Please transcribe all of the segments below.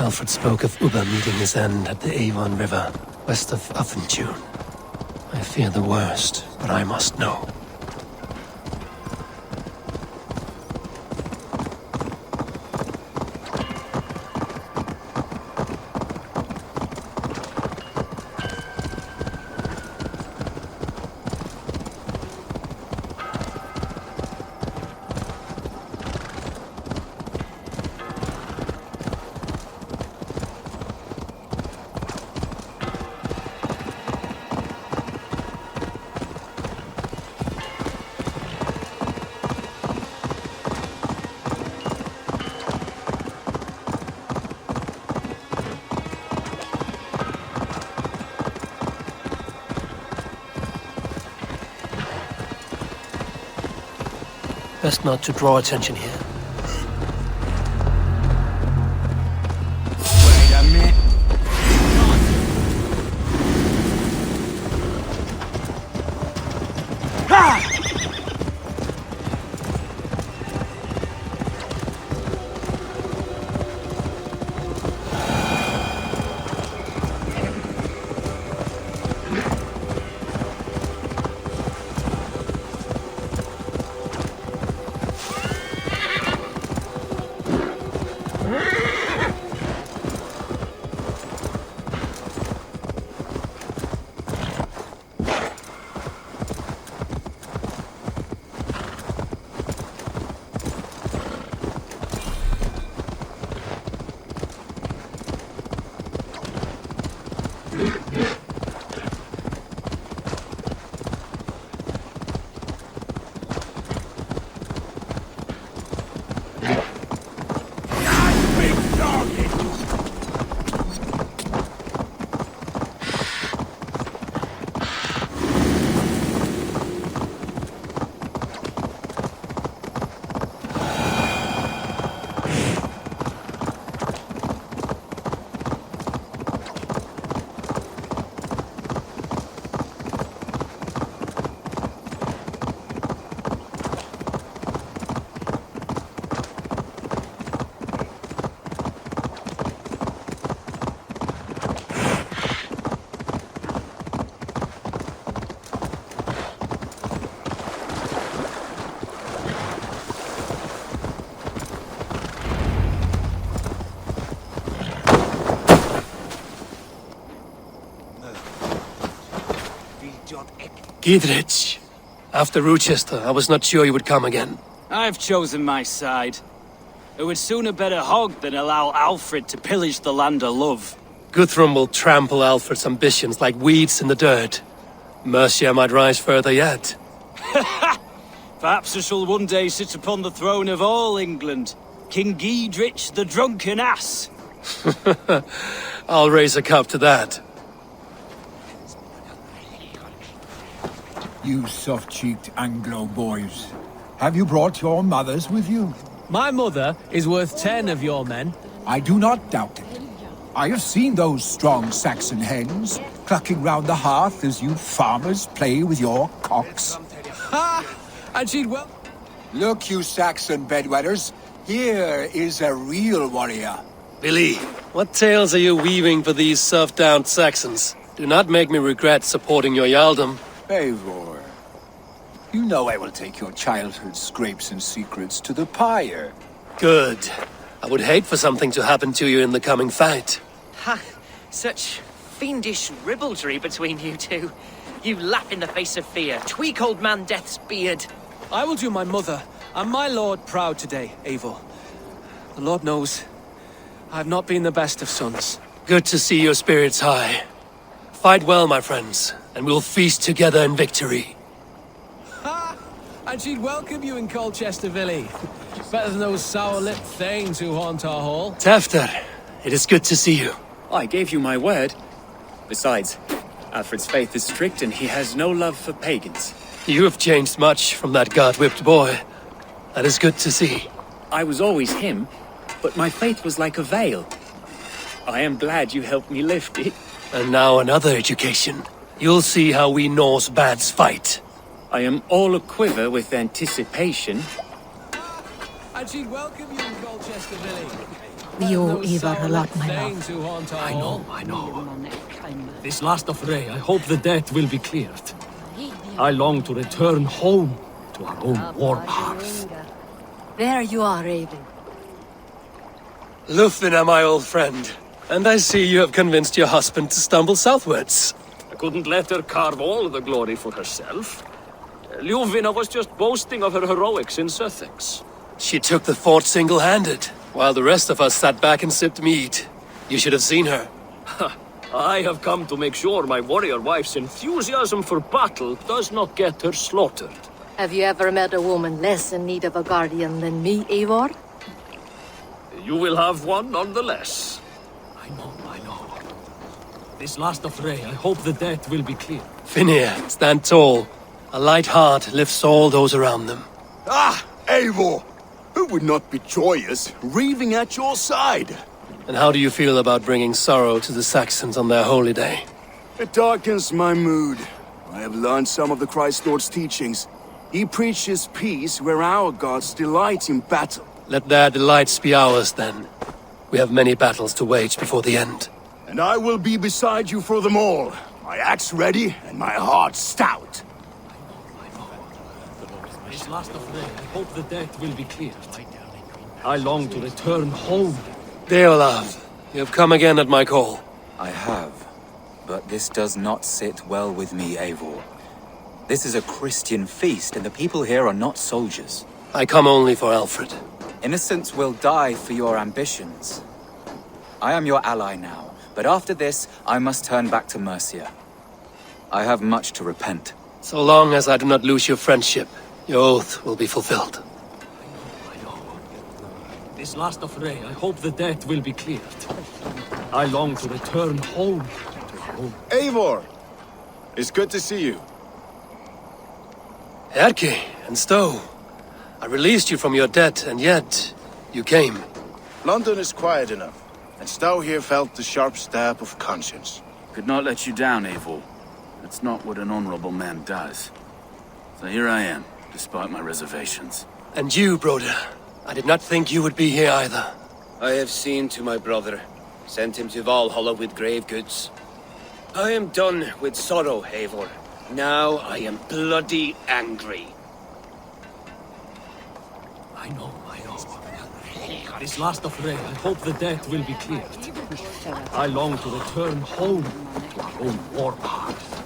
Alfred spoke of Uber meeting his end at the Æivɔːr River, west of Uffentune. I fear the worst, but I must know. Best not to draw attention here. Wait a minute. Ha! Gidrich. After Rochester, I was not sure you would come again. I've chosen my side. It would sooner bet a hog than allow Alfred to pillage the land of love. Guthrum will trample Alfred's ambitions like weeds in the dirt. Mercia might rise further yet. Perhaps I shall one day sit upon the throne of all England. King Gidrich the drunken ass. I'll raise a cup to that. You soft-cheeked Anglo boys. Have you brought your mothers with you? My mother is worth 10 of your men. I do not doubt it. I have seen those strong Saxon hens clucking round the hearth as you farmers play with your cocks. Ha! And she'd well... Look, you Saxon bedwetters. Here is a real warrior. Billy, what tales are you weaving for these soft-down Saxons? Do not make me regret supporting your Jarldom. Eivor, you know I will take your childhood scrapes and secrets to the pyre. Good. I would hate for something to happen to you in the coming fight. Ha! Such fiendish ribaldry between you two. You laugh in the face of fear. Tweak old man Death's beard. I will do my mother and my lord proud today, Eivor. The Lord knows, I have not been the best of sons. Good to see your spirits high. Fight well, my friends, and we'll feast together in victory. Ha! And she'd welcome you in Colchester, Billy. Better than those sour-lipped thanes who haunt our hall. Tafter, it is good to see you. I gave you my word. Besides, Alfred's faith is strict and he has no love for pagans. You have changed much from that god-whipped boy. That is good to see. I was always him, but my faith was like a veil. I am glad you helped me lift it. And now another education. You'll see how we Norse bads fight. I am all a-quiver with anticipation. And she'd welcome you in Colchester, Billy. We owe Eivor a lot, my love. I know. This last affray, I hope the debt will be cleared. I long to return home to our own warm hearth. There you are, Eivor. Lufina, my old friend. And I see you have convinced your husband to stumble southwards. I couldn't let her carve all the glory for herself. Lufina was just boasting of her heroics in Sussex. She took the fort single-handed, while the rest of us sat back and sipped mead. You should have seen her. I have come to make sure my warrior wife's enthusiasm for battle does not get her slaughtered. Have you ever met a woman less in need of a guardian than me, Eivor? You will have one nonetheless. I know. This last affray, I hope the debt will be clear. Finir, stand tall. A light heart lifts all those around them. Ah, Eivor! Who would not be joyous, raving at your side? And how do you feel about bringing sorrow to the Saxons on their holy day? It darkens my mood. I have learned some of the Christ Lord's teachings. He preaches peace where our gods delight in battle. Let their delights be ours, then. We have many battles to wage before the end. And I will be beside you for them all. My axe ready and my heart stout. This last affray, I hope the debt will be cleared. I long to return home. Deolav, you have come again at my call. I have, but this does not sit well with me, Eivor. This is a Christian feast, and the people here are not soldiers. I come only for Alfred. Innocents will die for your ambitions. I am your ally now, but after this, I must turn back to Mercia. I have much to repent. So long as I do not lose your friendship, your oath will be fulfilled. I know. This last affray, I hope the debt will be cleared. I long to return home to our own. Eivor! It's good to see you. Erki and Stowe. I released you from your debt, and yet you came. London is quiet enough, and Stowe here felt the sharp stab of conscience. Could not let you down, Eivor. That's not what an honorable man does. So here I am, despite my reservations. And you, Broder. I did not think you would be here either. I have seen to my brother, sent him to Valhalla with grave goods. I am done with sorrow, Eivor. Now I am bloody angry. I know. This last affray, I hope the debt will be cleared. I long to return home to our own warm hearth.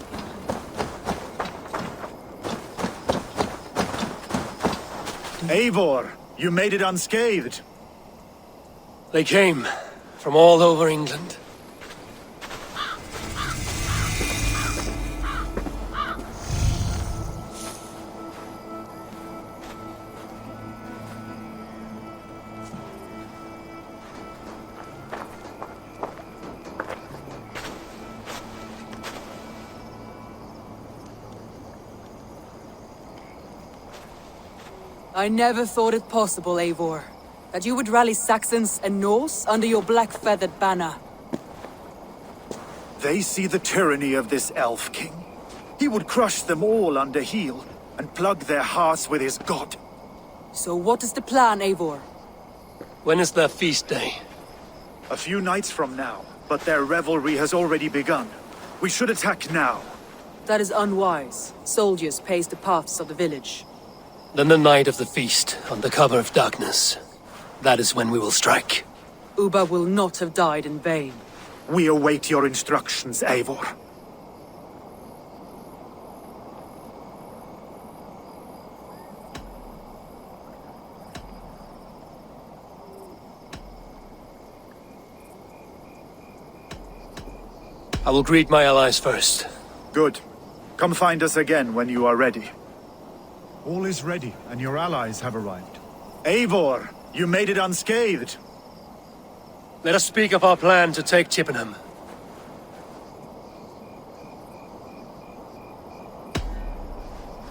Eivor, you made it unscathed. They came from all over England. I never thought it possible, Eivor, that you would rally Saxons and Norse under your black-feathered banner. They see the tyranny of this elf king. He would crush them all under heel and plug their hearts with his god. So what is the plan, Eivor? When is their feast day? A few nights from now, but their revelry has already begun. We should attack now. That is unwise. Soldiers pace the paths of the village. Then the night of the feast, under cover of darkness. That is when we will strike. Uba will not have died in vain. We await your instructions, Eivor. I will greet my allies first. Good. Come find us again when you are ready. All is ready, and your allies have arrived. Eivor, you made it unscathed. Let us speak of our plan to take Chippenham.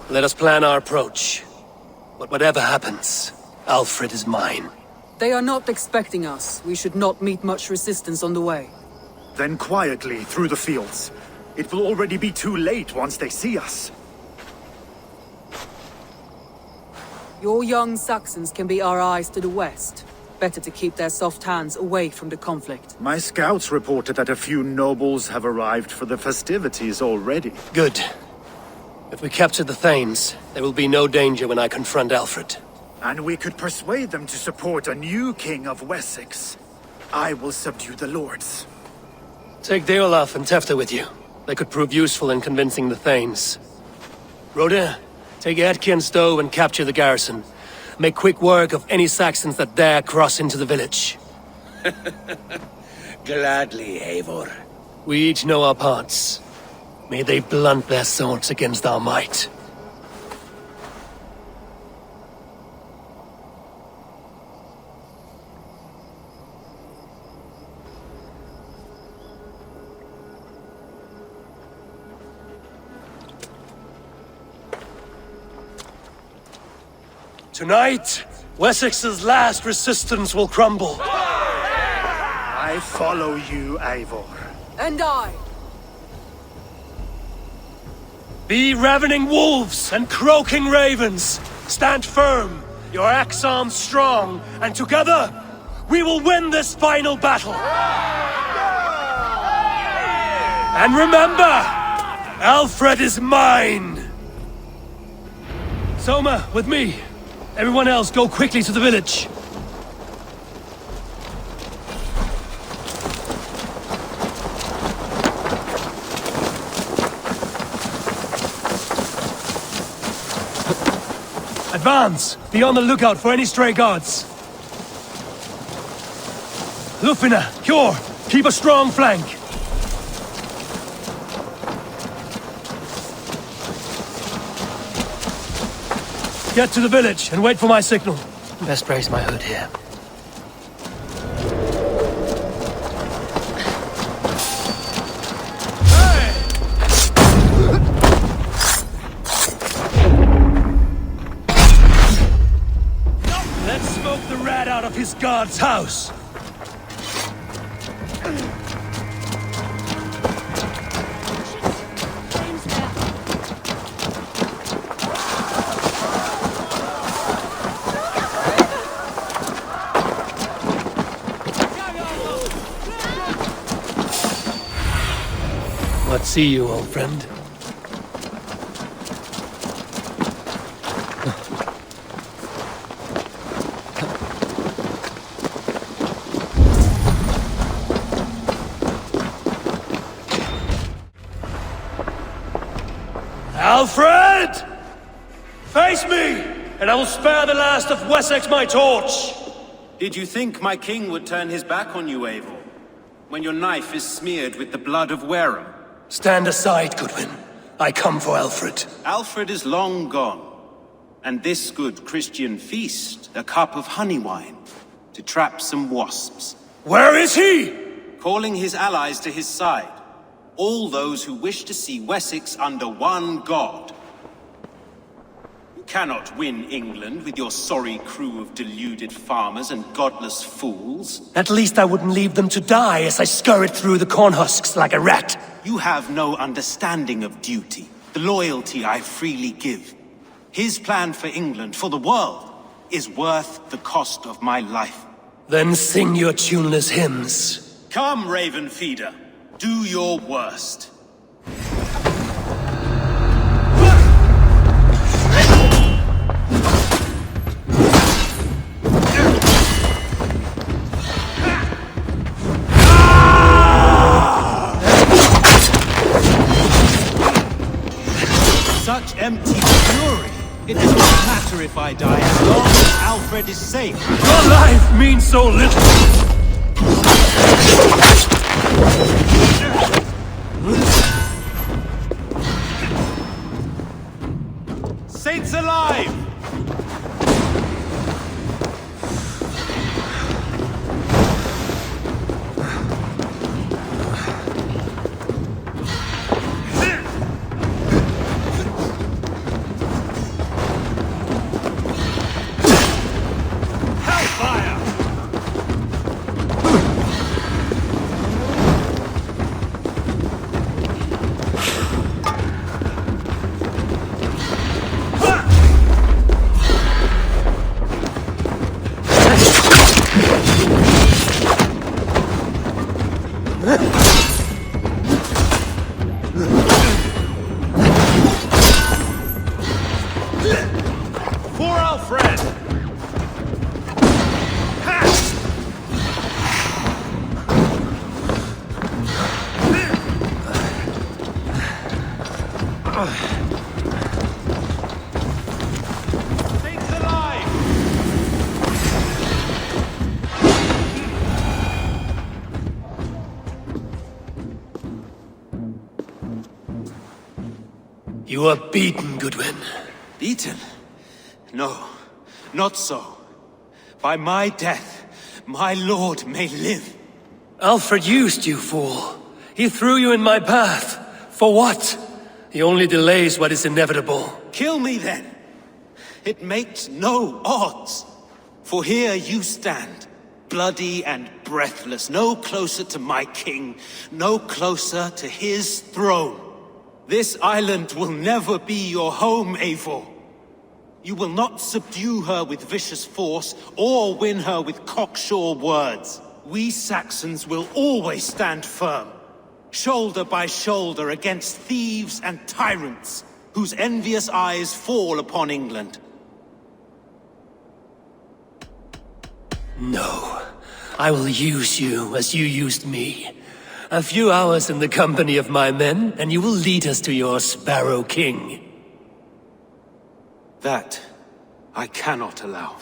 Let us plan our approach. But whatever happens, Alfred is mine. They are not expecting us. We should not meet much resistance on the way. Then quietly through the fields. It will already be too late once they see us. Your young Saxons can be our eyes to the west. Better to keep their soft hands away from the conflict. My scouts reported that a few nobles have arrived for the festivities already. Good. If we capture the Thanes, there will be no danger when I confront Alfred. And we could persuade them to support a new king of Wessex. I will subdue the lords. Take Deolaf and Tefta with you. They could prove useful in convincing the Thanes. Rhoda, take Edki and Stowe and capture the garrison. Make quick work of any Saxons that dare cross into the village. Gladly, Eivor. We each know our parts. May they blunt their swords against our might. Tonight, Wessex's last resistance will crumble. I follow you, Eivor. And I. Be ravening wolves and croaking ravens. Stand firm, your axe arms strong, and together, we will win this final battle. And remember, Alfred is mine. Soma, with me. Everyone else, go quickly to the village. Advance! Be on the lookout for any stray guards. Lufina, Hjor, keep a strong flank. Get to the village and wait for my signal. Best raise my hood here. Let's smoke the rat out of his guard's house. What see you, old friend? Alfred! Face me, and I will spare the last of Wessex my torch! Did you think my king would turn his back on you, Eivor? When your knife is smeared with the blood of Wareham? Stand aside, Goodwin. I come for Alfred. Alfred is long gone. And this good Christian feast, a cup of honey wine, to trap some wasps. Where is he? Calling his allies to his side. All those who wish to see Wessex under one god. You cannot win England with your sorry crew of deluded farmers and godless fools. At least I wouldn't leave them to die as I scurried through the corn husks like a rat. You have no understanding of duty, the loyalty I freely give. His plan for England, for the world, is worth the cost of my life. Then sing your tuneless hymns. Come, Raven Feeder. Do your worst. Such empty fury. It does not matter if I die as long as Alfred is safe. Your life means so little. Saints alive! For Alfred! Take the line! You are beaten, Goodwin. Beaten? No, not so. By my death, my lord may live. Alfred used you, fool. He threw you in my path. For what? He only delays what is inevitable. Kill me then. It makes no odds. For here you stand, bloody and breathless, no closer to my king, no closer to his throne. This island will never be your home, Eivor. You will not subdue her with vicious force, or win her with cocksure words. We Saxons will always stand firm, shoulder by shoulder against thieves and tyrants, whose envious eyes fall upon England. No. I will use you as you used me. A few hours in the company of my men, and you will lead us to your Sparrow King. That I cannot allow.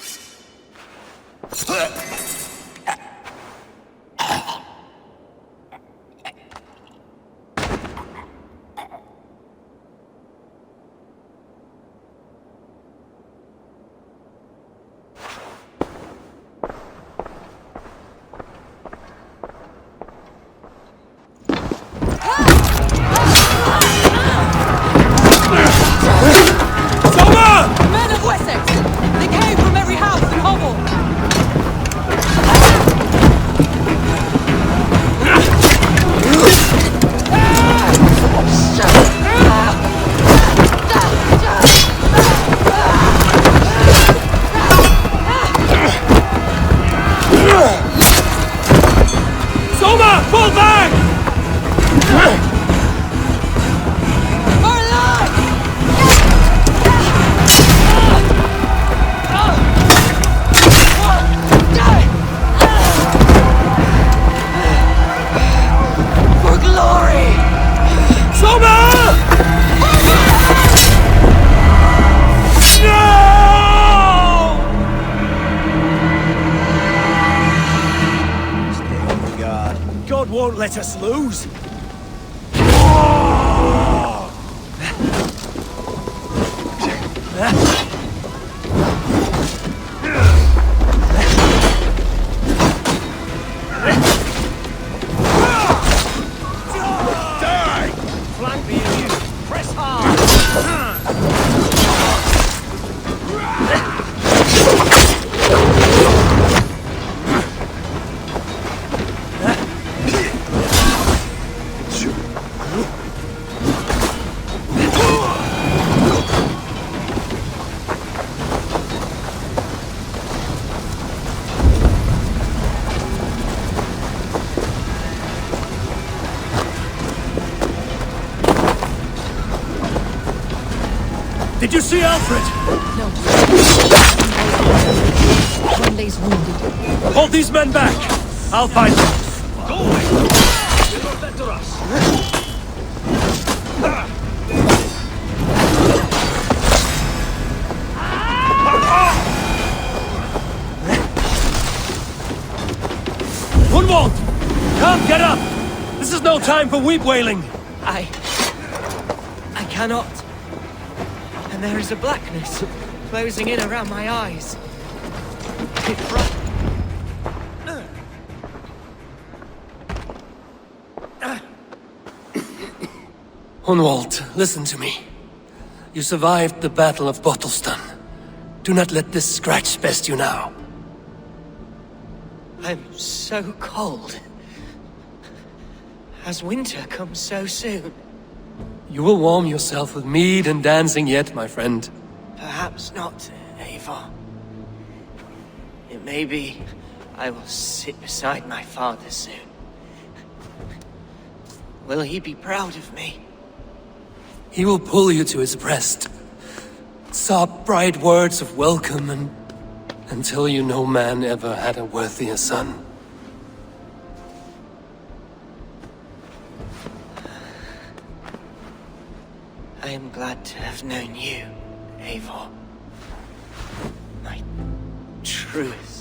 Men of Wessex! They came from every house and hovel! Soma! Fall back! For glory! Soma! God won't let us lose. Die! Flank me in you. Press hard. Did you see Alfred? No. One day's wounded. Hold these men back! I'll find them. Go away! They don't better us. Gunwald! Come, get up! This is no time for weep wailing! I cannot. And there is a blackness closing in around my eyes. It frightens. Hunwald, listen to me. You survived the Battle of Bottleston. Do not let this scratch best you now. I'm so cold. Has winter come so soon? You will warm yourself with mead and dancing yet, my friend. Perhaps not, Eivor. It may be I will sit beside my father soon. Will he be proud of me? He will pull you to his breast, sob bright words of welcome, and until you no man ever had a worthier son. I am glad to have known you, Eivor. My truest